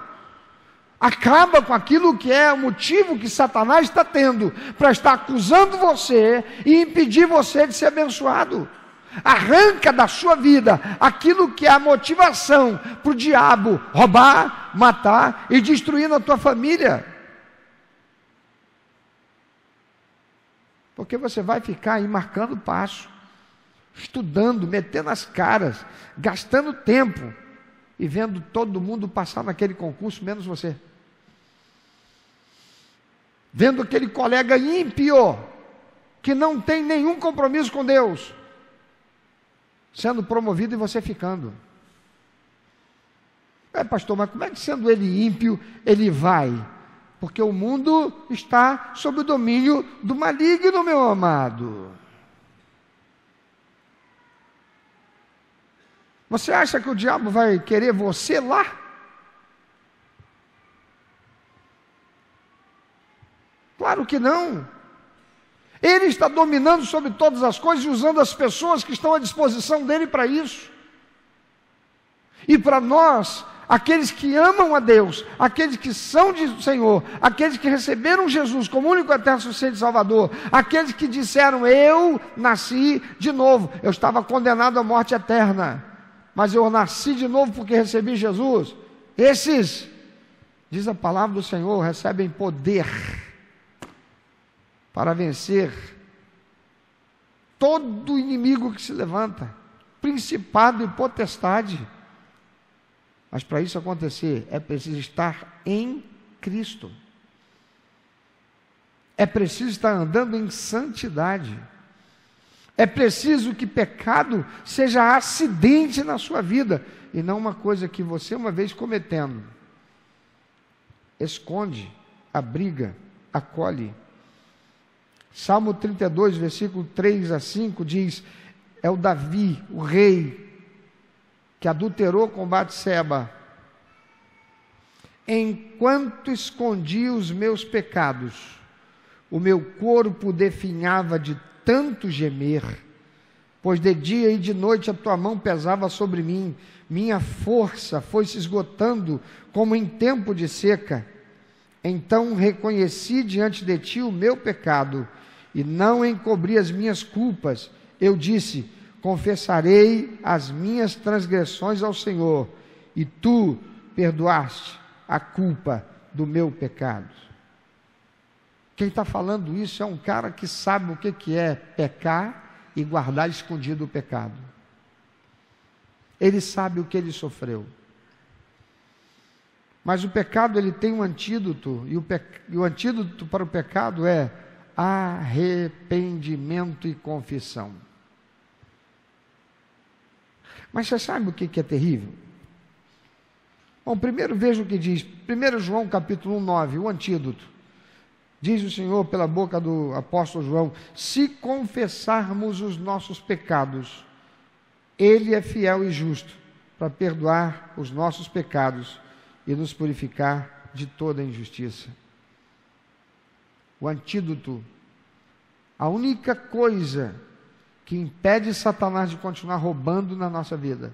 Acaba com aquilo que é o motivo que Satanás está tendo para estar acusando você e impedir você de ser abençoado. Arranca da sua vida aquilo que é a motivação para o diabo roubar, matar e destruir na tua família. Porque você vai ficar aí marcando passo, estudando, metendo as caras, gastando tempo e vendo todo mundo passar naquele concurso, menos você. Vendo aquele colega ímpio, que não tem nenhum compromisso com Deus, sendo promovido e você ficando. Pastor, mas como é que sendo ele ímpio, ele vai? Porque o mundo está sob o domínio do maligno, meu amado. Você acha que o diabo vai querer você lá? Claro que não. Ele está dominando sobre todas as coisas e usando as pessoas que estão à disposição dele para isso. E para nós, aqueles que amam a Deus, aqueles que são do Senhor, aqueles que receberam Jesus como único eterno suficiente Salvador, aqueles que disseram, eu nasci de novo, eu estava condenado à morte eterna, mas eu nasci de novo porque recebi Jesus. Esses, diz a palavra do Senhor, recebem poder para vencer todo inimigo que se levanta, principado e potestade. Mas para isso acontecer, é preciso estar em Cristo. É preciso estar andando em santidade. É preciso que pecado seja acidente na sua vida, e não uma coisa que você, uma vez cometendo, esconde, abriga, acolhe. Salmo 32, versículo 3 a 5 diz, é o Davi, o rei, que adulterou com Batseba, enquanto escondia os meus pecados, o meu corpo definhava de tanto gemer, pois de dia e de noite a tua mão pesava sobre mim, minha força foi se esgotando como em tempo de seca. Então reconheci diante de ti o meu pecado, e não encobri as minhas culpas. Eu disse: confessarei as minhas transgressões ao Senhor, e tu perdoaste a culpa do meu pecado. Quem está falando isso é um cara que sabe o que é pecar e guardar escondido o pecado. Ele sabe o que ele sofreu. Mas o pecado, ele tem um antídoto, e o antídoto para o pecado é arrependimento e confissão. Mas você sabe o que é terrível? Bom, primeiro veja o que diz, 1 João capítulo 9, o antídoto. Diz o Senhor pela boca do apóstolo João: se confessarmos os nossos pecados, Ele é fiel e justo para perdoar os nossos pecados e nos purificar de toda injustiça. O antídoto, a única coisa que impede Satanás de continuar roubando na nossa vida,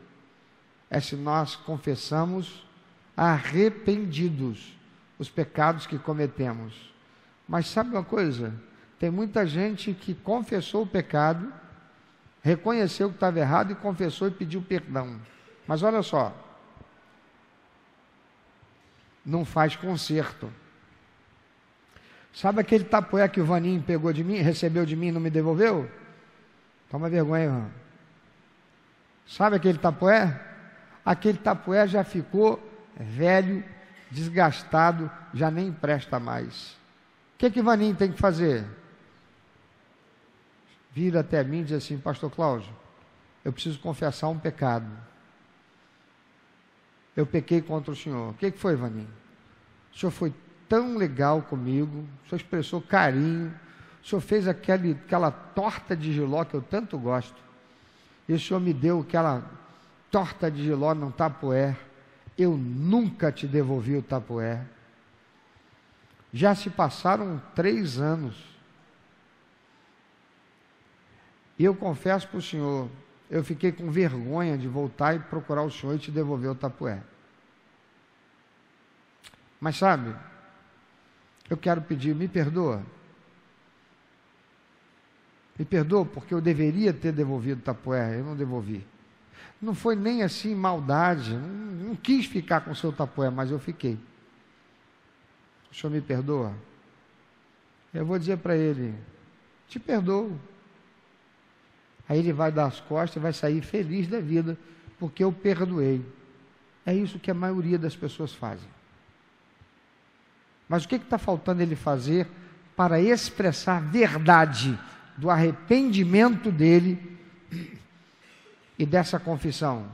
é se nós confessamos arrependidos os pecados que cometemos. Mas sabe uma coisa? Tem muita gente que confessou o pecado, reconheceu que estava errado e confessou e pediu perdão. Mas olha só, não faz conserto. Sabe aquele tapoé que o Vaninho pegou de mim, recebeu de mim e não me devolveu? Toma vergonha, irmão. Sabe aquele tapoé? Aquele tapoé já ficou velho, desgastado, já nem presta mais. O que Vaninho tem que fazer? Vira até mim e diz assim: pastor Cláudio, eu preciso confessar um pecado. Eu pequei contra o senhor. O que foi, Vaninho? O senhor foi tão legal comigo, o senhor expressou carinho, o senhor fez aquela torta de jiló que eu tanto gosto, e o senhor me deu aquela torta de jiló num tapoé. Eu nunca te devolvi o tapoé. Já se passaram 3 anos. E eu confesso para o senhor, eu fiquei com vergonha de voltar e procurar o senhor e te devolver o tapoé. Mas sabe, eu quero pedir, me perdoa. Me perdoa porque eu deveria ter devolvido o tapoé, eu não devolvi. Não foi nem assim maldade, não quis ficar com o seu tapoé, mas eu fiquei. O senhor me perdoa? Eu vou dizer para ele: te perdoo. Aí ele vai dar as costas e vai sair feliz da vida, porque eu perdoei. É isso que a maioria das pessoas fazem. Mas o que está faltando ele fazer para expressar a verdade do arrependimento dele e dessa confissão?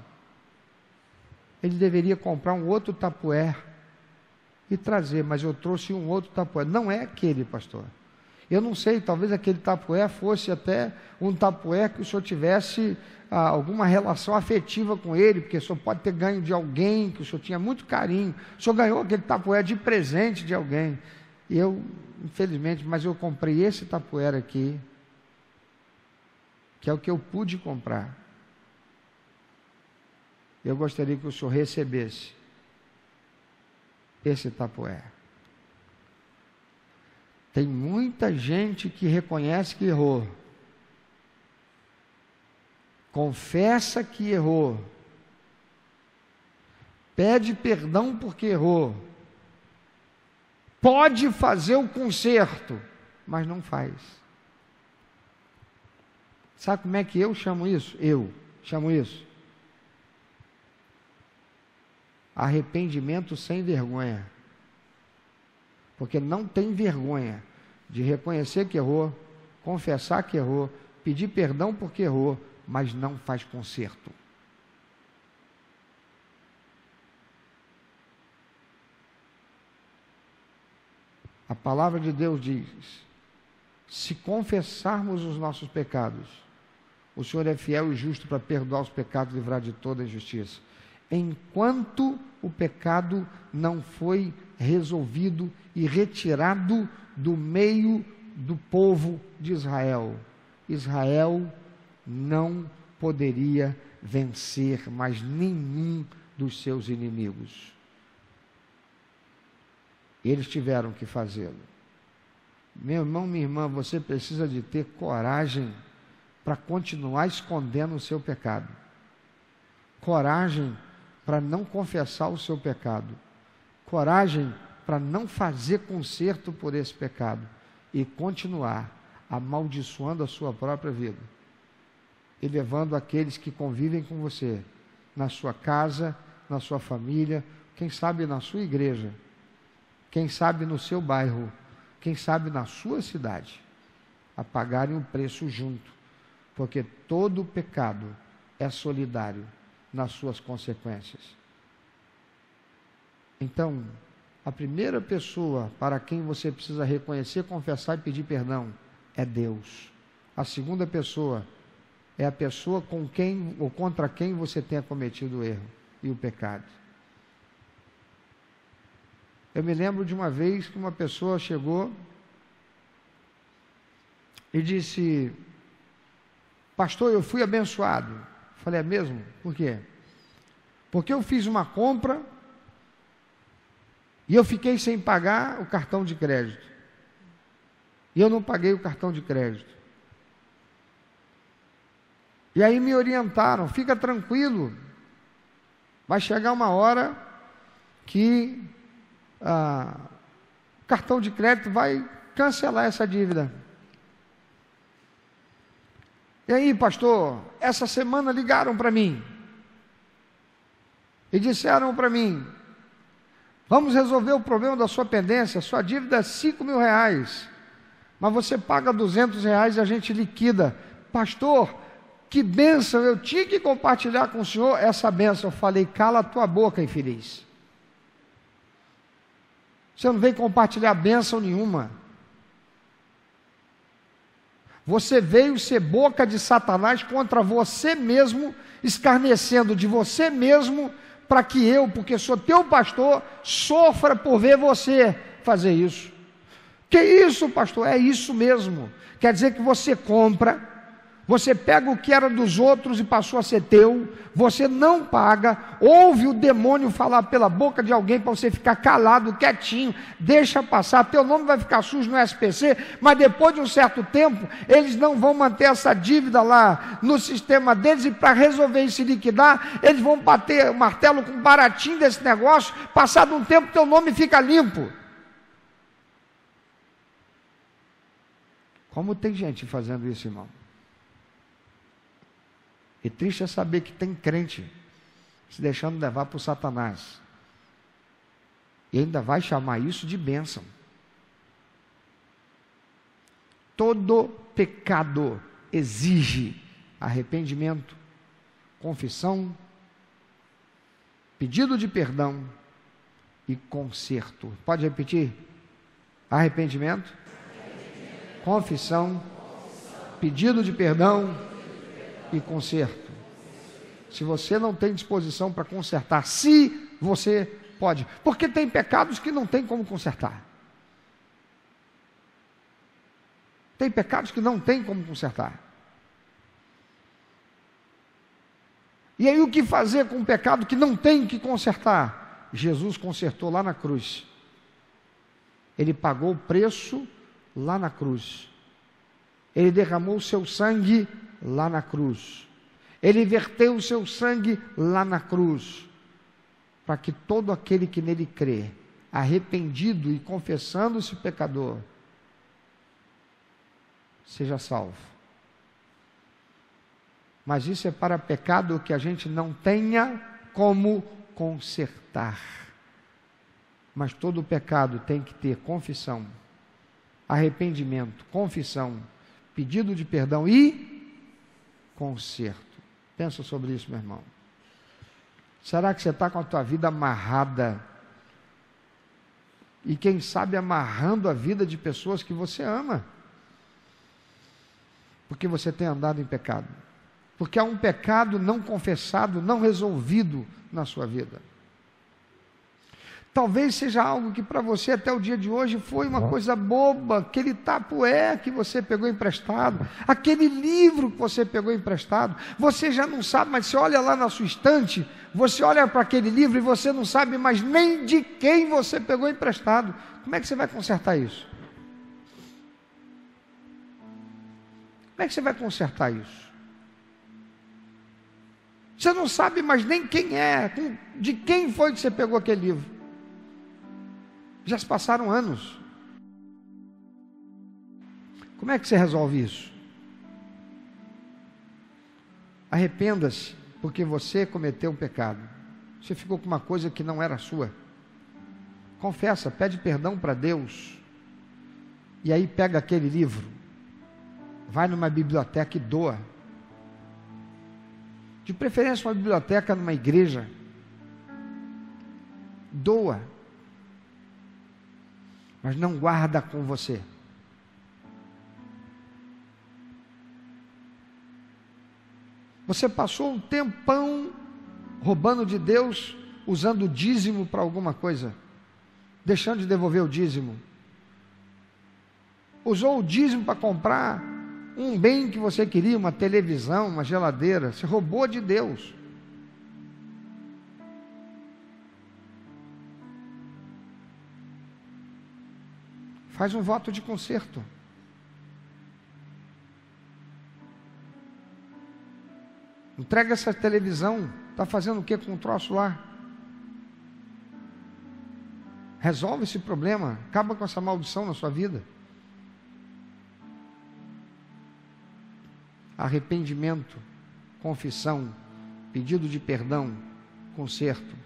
Ele deveria comprar um outro tapoé e trazer, mas eu trouxe um outro tapoé. Não é aquele, pastor. Eu não sei, talvez aquele tapoé fosse até um tapoé que o senhor tivesse alguma relação afetiva com ele, porque o senhor pode ter ganho de alguém, que o senhor tinha muito carinho. O senhor ganhou aquele tapoé de presente de alguém. E eu, infelizmente, mas eu comprei esse tapoé aqui, que é o que eu pude comprar. Eu gostaria que o senhor recebesse esse tapoé. Tem muita gente que reconhece que errou, confessa que errou, pede perdão porque errou, pode fazer o conserto, mas não faz. Sabe como é que eu chamo isso? Eu chamo isso arrependimento sem vergonha. Porque não tem vergonha de reconhecer que errou, confessar que errou, pedir perdão porque errou, mas não faz conserto. A palavra de Deus diz: se confessarmos os nossos pecados, o Senhor é fiel e justo para perdoar os pecados e livrar de toda injustiça. Enquanto o pecado não foi resolvido e retirado do meio do povo de Israel, Israel não poderia vencer mais nenhum dos seus inimigos. Eles tiveram que fazê-lo. Meu irmão, minha irmã, você precisa de ter coragem para continuar escondendo o seu pecado. Coragem para não confessar o seu pecado. Coragem para não fazer conserto por esse pecado e continuar amaldiçoando a sua própria vida e levando aqueles que convivem com você, na sua casa, na sua família, quem sabe na sua igreja, quem sabe no seu bairro, quem sabe na sua cidade, a pagarem o preço junto, porque todo pecado é solidário nas suas consequências. Então, a primeira pessoa para quem você precisa reconhecer, confessar e pedir perdão é Deus. A segunda pessoa é a pessoa com quem ou contra quem você tenha cometido o erro e o pecado. Eu me lembro de uma vez que uma pessoa chegou e disse: pastor, eu fui abençoado. Falei, é mesmo? Por quê? Porque eu fiz uma compra e eu fiquei sem pagar o cartão de crédito. E eu não paguei o cartão de crédito. E aí me orientaram, fica tranquilo, vai chegar uma hora que o cartão de crédito vai cancelar essa dívida. E aí, pastor, essa semana ligaram para mim e disseram para mim: vamos resolver o problema da sua pendência, sua dívida é R$5.000, mas você paga R$200 e a gente liquida. Pastor, que bênção, eu tinha que compartilhar com o senhor essa bênção. Eu falei, cala a tua boca, infeliz. Você não veio compartilhar bênção nenhuma. Você veio ser boca de Satanás contra você mesmo, escarnecendo de você mesmo, para que eu, porque sou teu pastor, sofra por ver você fazer isso. Que isso, pastor? É isso mesmo. Quer dizer que você compra, você pega o que era dos outros e passou a ser teu, você não paga, ouve o demônio falar pela boca de alguém para você ficar calado, quietinho, deixa passar, teu nome vai ficar sujo no SPC, mas depois de um certo tempo, eles não vão manter essa dívida lá no sistema deles, e para resolver e se liquidar, eles vão bater o martelo com baratinho desse negócio, passado um tempo teu nome fica limpo. Como tem gente fazendo isso, irmão? E triste é saber que tem crente se deixando levar por Satanás. E ainda vai chamar isso de bênção. Todo pecado exige arrependimento, confissão, pedido de perdão e conserto. Pode repetir? Arrependimento, confissão, pedido de perdão e conserto. Se você não tem disposição para consertar, se você pode, porque tem pecados que não tem como consertar. Tem pecados que não tem como consertar. E aí o que fazer com um pecado que não tem que consertar? Jesus consertou lá na cruz. Ele pagou o preço lá na cruz. Ele derramou o seu sangue lá na cruz. Ele verteu o seu sangue lá na cruz, para que todo aquele que nele crê, arrependido e confessando-se pecador, seja salvo. Mas isso é para pecado que a gente não tenha como consertar. Mas todo pecado tem que ter confissão, arrependimento, confissão, pedido de perdão e conserto. Pensa sobre isso, meu irmão. Será que você está com a tua vida amarrada? E quem sabe amarrando a vida de pessoas que você ama? Porque você tem andado em pecado. porque há um pecado não confessado, não resolvido na sua vida. Talvez seja algo que para você até o dia de hoje foi uma coisa boba, aquele tapué que você pegou emprestado, aquele livro que você pegou emprestado, você já não sabe, mas você olha lá na sua estante, você olha para aquele livro e você não sabe mais nem de quem você pegou emprestado. Como é que você vai consertar isso? Como é que você vai consertar isso? Você não sabe mais nem quem é, de quem foi que você pegou aquele livro. Já se passaram anos. Como é que você resolve isso? Arrependa-se, porque você cometeu um pecado. Você ficou com uma coisa que não era sua. Confessa, pede perdão para Deus. E aí pega aquele livro, vai numa biblioteca e doa. De preferência uma biblioteca numa igreja. Doa. Mas não guarda com você. Você passou um tempão roubando de Deus, usando o dízimo para alguma coisa, deixando de devolver o dízimo. Usou o dízimo para comprar um bem que você queria, uma televisão, uma geladeira. Você roubou de Deus. Faz um voto de conserto. Entrega essa televisão. Está fazendo o que com o troço lá? Resolve esse problema. Acaba com essa maldição na sua vida. Arrependimento, confissão, pedido de perdão, conserto.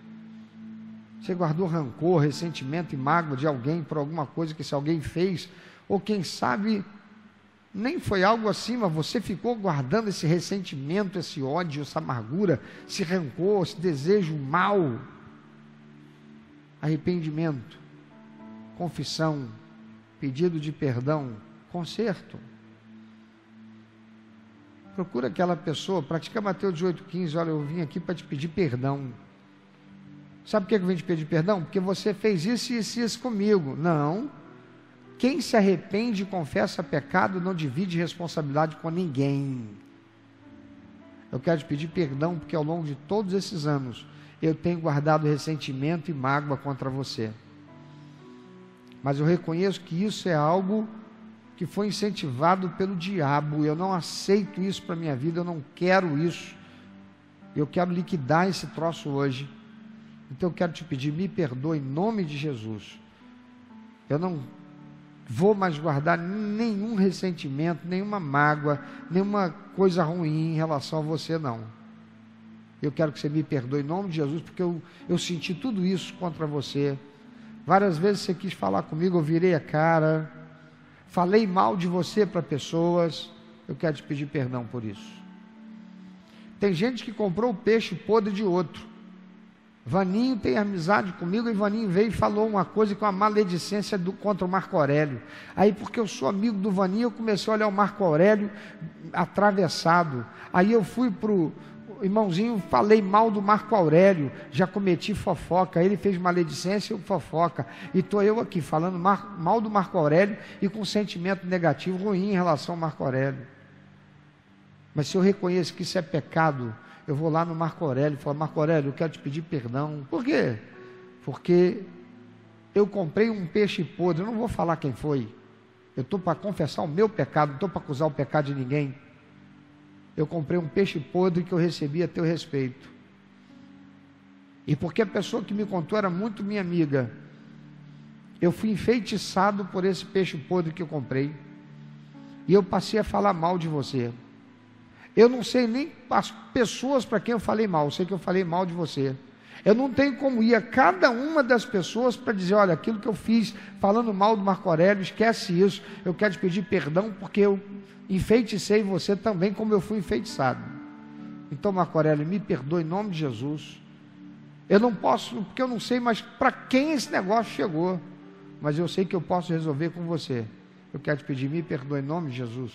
Você guardou rancor, ressentimento e mágoa de alguém por alguma coisa que esse alguém fez, ou quem sabe nem foi algo assim, mas você ficou guardando esse ressentimento, esse ódio, essa amargura, esse rancor, esse desejo mal. Arrependimento, confissão, pedido de perdão, conserto. Procura aquela pessoa, pratica Mateus 18,15, olha, eu vim aqui para te pedir perdão. Sabe por que eu vim te pedir perdão? Porque você fez isso e isso comigo. Não. Quem se arrepende e confessa pecado não divide responsabilidade com ninguém. Eu quero te pedir perdão porque ao longo de todos esses anos eu tenho guardado ressentimento e mágoa contra você. Mas eu reconheço que isso é algo que foi incentivado pelo diabo. Eu não aceito isso para a minha vida, eu não quero isso. Eu quero liquidar esse troço hoje. Então eu quero te pedir, me perdoe em nome de Jesus. Eu não vou mais guardar nenhum ressentimento, nenhuma mágoa, nenhuma coisa ruim em relação a você, não. Eu quero que você me perdoe em nome de Jesus, porque eu senti tudo isso contra você. Várias vezes você quis falar comigo, eu virei a cara, falei mal de você para pessoas. Eu quero te pedir perdão por isso. Tem gente que comprou o peixe podre de outro. Vaninho tem amizade comigo, e Vaninho veio e falou uma coisa com a maledicência contra o Marco Aurélio. Aí, porque eu sou amigo do Vaninho, eu comecei a olhar o Marco Aurélio atravessado. Aí eu fui para o irmãozinho, falei mal do Marco Aurélio, já cometi fofoca. Ele fez maledicência e eu fofoca. E estou eu aqui falando mal do Marco Aurélio e com sentimento negativo, ruim em relação ao Marco Aurélio. Mas se eu reconheço que isso é pecado, eu vou lá no Marco Aurélio e falo, Marco Aurélio, eu quero te pedir perdão. Por quê? Porque eu comprei um peixe podre, eu não vou falar quem foi. Eu estou para confessar o meu pecado, não estou para acusar o pecado de ninguém. Eu comprei um peixe podre que eu recebi a teu respeito. E porque a pessoa que me contou era muito minha amiga, eu fui enfeitiçado por esse peixe podre que eu comprei. E eu passei a falar mal de você. Eu não sei nem as pessoas para quem eu falei mal, eu sei que eu falei mal de você. Eu não tenho como ir a cada uma das pessoas para dizer, olha, aquilo que eu fiz falando mal do Marco Aurélio, esquece isso, eu quero te pedir perdão porque eu enfeiticei você também como eu fui enfeitiçado. Então, Marco Aurélio, me perdoe em nome de Jesus. Eu não posso, porque eu não sei mais para quem esse negócio chegou, mas eu sei que eu posso resolver com você. Eu quero te pedir, me perdoe em nome de Jesus.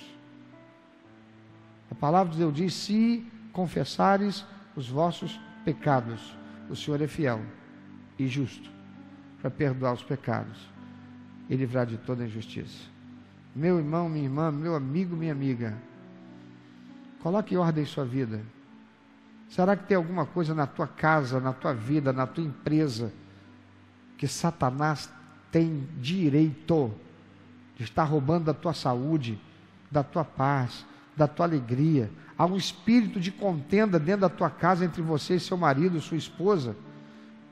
A palavra de Deus diz: se confessares os vossos pecados, o Senhor é fiel e justo para perdoar os pecados e livrar de toda injustiça. Meu irmão, minha irmã, meu amigo, minha amiga, coloque em ordem sua vida. Será que tem alguma coisa na tua casa, na tua vida, na tua empresa, que Satanás tem direito de estar roubando da tua saúde, da tua paz, da tua alegria? Há um espírito de contenda dentro da tua casa entre você e seu marido, sua esposa,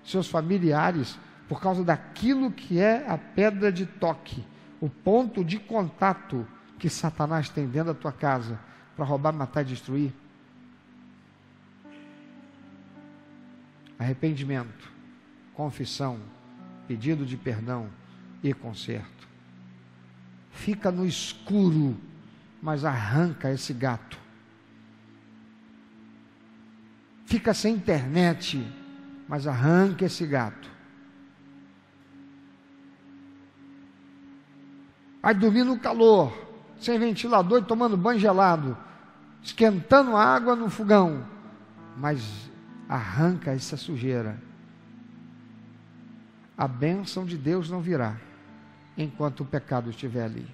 seus familiares, por causa daquilo que é a pedra de toque, o ponto de contato que Satanás tem dentro da tua casa para roubar, matar e destruir. Arrependimento, confissão, pedido de perdão e conserto. Fica no escuro, mas arranca esse gato. Fica sem internet, mas arranca esse gato. Vai dormir no calor, sem ventilador e tomando banho gelado, esquentando água no fogão, mas arranca essa sujeira. A bênção de Deus não virá enquanto o pecado estiver ali.